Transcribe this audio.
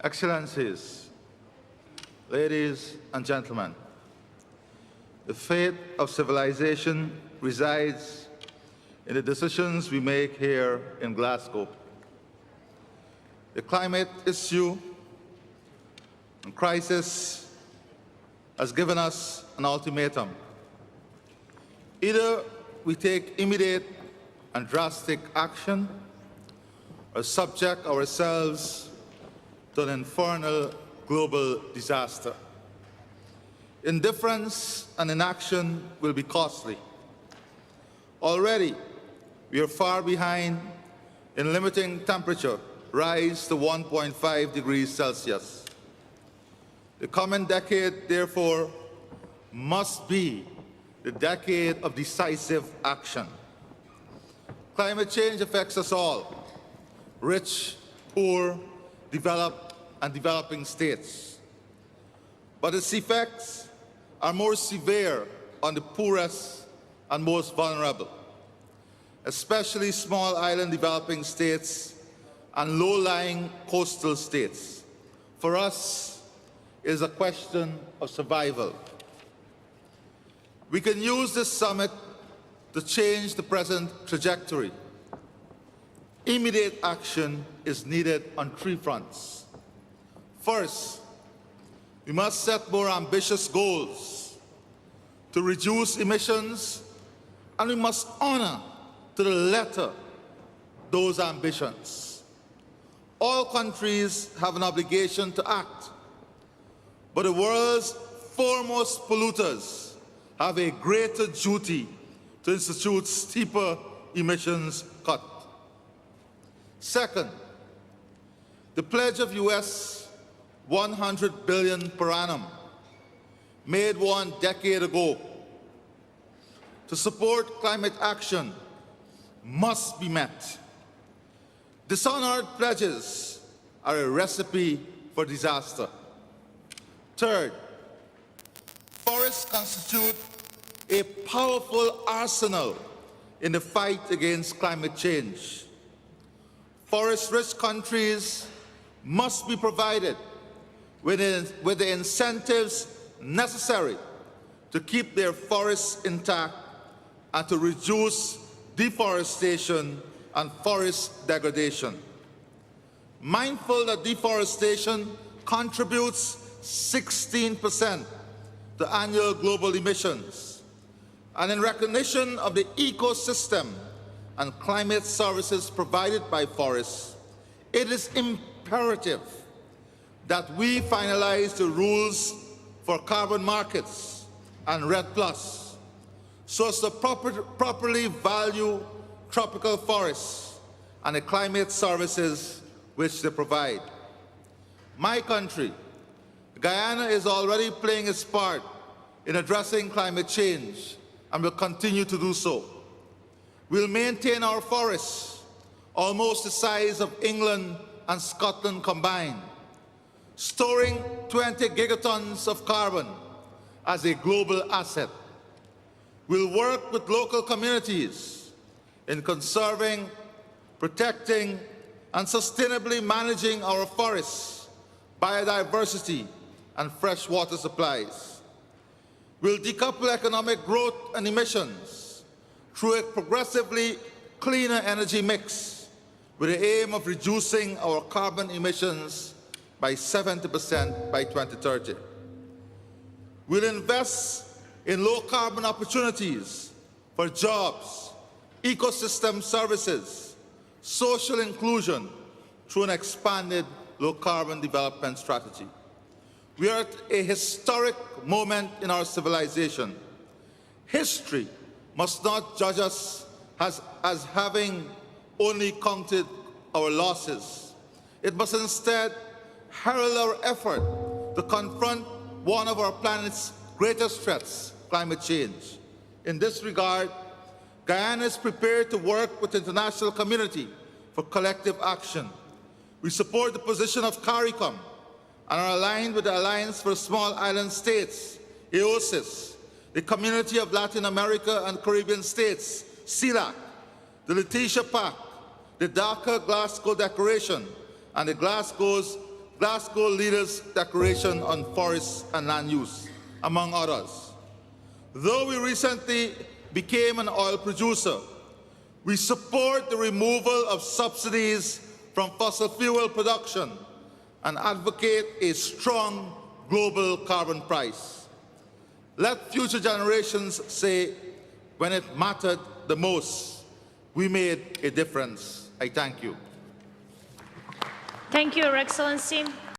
Excellencies, ladies and gentlemen, the fate of civilization resides in the decisions we make here in Glasgow. The climate issue and crisis has given us an ultimatum. Either we take immediate and drastic action or subject ourselves to an infernal global disaster. Indifference and inaction will be costly. Already, we are far behind in limiting temperature rise to 1.5 degrees Celsius. The coming decade, therefore, must be the decade of decisive action. Climate change affects us all, rich, poor, developed, and developing states. But its effects are more severe on the poorest and most vulnerable, especially small island developing states and low-lying coastal states. For us, it is a question of survival. We can use this summit to change the present trajectory. Immediate action is needed on three fronts. First, we must set more ambitious goals to reduce emissions, and we must honor to the letter those ambitions. All countries have an obligation to act, but the world's foremost polluters have a greater duty to institute steeper emissions cut. Second, the pledge of US $100 billion per annum, made 1 decade ago, to support climate action must be met. Dishonored pledges are a recipe for disaster. Third, forests constitute a powerful arsenal in the fight against climate change. Forest-rich countries must be provided with the incentives necessary to keep their forests intact and to reduce deforestation and forest degradation. Mindful that deforestation contributes 16% to annual global emissions, and in recognition of the ecosystem and climate services provided by forests, it is imperative that we finalize the rules for carbon markets and REDD+, so as to properly value tropical forests and the climate services which they provide. My country, Guyana, is already playing its part in addressing climate change and will continue to do so. We'll maintain our forests, almost the size of England and Scotland combined, storing 20 gigatons of carbon as a global asset. We'll work with local communities in conserving, protecting, and sustainably managing our forests, biodiversity, and fresh water supplies. We'll decouple economic growth and emissions through a progressively cleaner energy mix with the aim of reducing our carbon emissions by 70% by 2030. We'll invest in low-carbon opportunities for jobs, ecosystem services, social inclusion through an expanded low-carbon development strategy. We are at a historic moment in our civilization. History must not judge us as having only counted our losses. It must instead herald our effort to confront one of our planet's greatest threats, climate change. In this regard, Guyana is prepared to work with the international community for collective action. We support the position of CARICOM and are aligned with the Alliance for Small Island States, AOSIS, the Community of Latin America and Caribbean States, CELAC, the Letitia Pact, the Dhaka Glasgow Declaration, and the Glasgow's Glasgow Leaders' Declaration on Forests and Land Use, among others. Though we recently became an oil producer, we support the removal of subsidies from fossil fuel production and advocate a strong global carbon price. Let future generations say, when it mattered the most, we made a difference. I thank you. Thank you, Your Excellency.